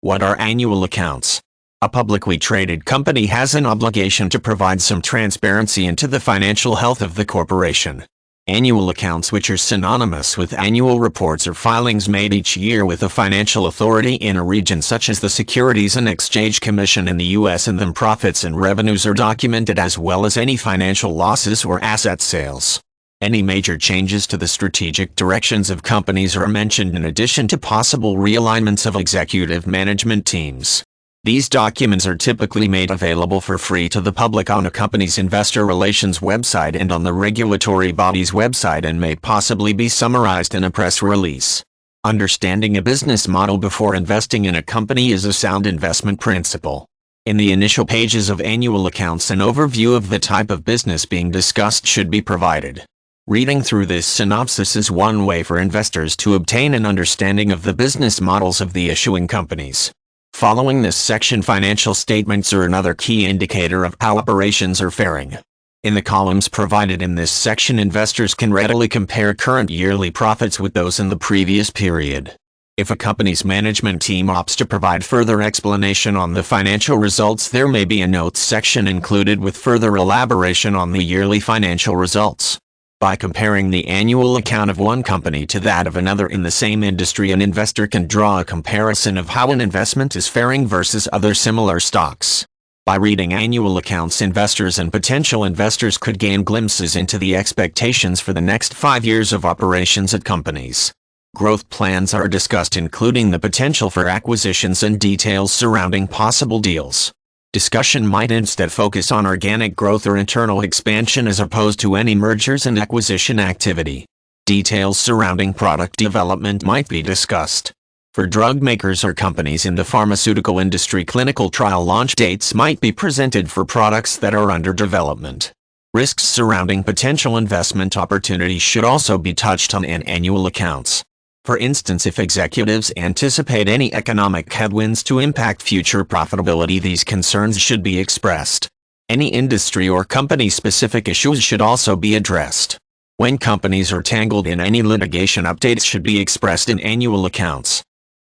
What are annual accounts? A publicly traded company has an obligation to provide some transparency into the financial health of the corporation. Annual accounts, which are synonymous with annual reports or filings made each year with a financial authority in a region such as the Securities and Exchange Commission in the U.S., and then profits and revenues are documented as well as any financial losses or asset sales. Any major changes to the strategic directions of companies are mentioned in addition to possible realignments of executive management teams. These documents are typically made available for free to the public on a company's investor relations website and on the regulatory body's website, and may possibly be summarized in a press release. Understanding a business model before investing in a company is a sound investment principle. In the initial pages of annual accounts, an overview of the type of business being discussed should be provided. Reading through this synopsis is one way for investors to obtain an understanding of the business models of the issuing companies. Following this section, financial statements are another key indicator of how operations are faring. In the columns provided in this section, investors can readily compare current yearly profits with those in the previous period. If a company's management team opts to provide further explanation on the financial results, there may be a notes section included with further elaboration on the yearly financial results. By comparing the annual account of one company to that of another in the same industry, an investor can draw a comparison of how an investment is faring versus other similar stocks. By reading annual accounts, investors and potential investors could gain glimpses into the expectations for the next 5 years of operations at companies. Growth plans are discussed, including the potential for acquisitions and details surrounding possible deals. Discussion might instead focus on organic growth or internal expansion as opposed to any mergers and acquisition activity. Details surrounding product development might be discussed. For drug makers or companies in the pharmaceutical industry, clinical trial launch dates might be presented for products that are under development. Risks surrounding potential investment opportunities should also be touched on in annual accounts. For instance, if executives anticipate any economic headwinds to impact future profitability, these concerns should be expressed. Any industry or company-specific issues should also be addressed. When companies are tangled in any litigation, updates should be expressed in annual accounts.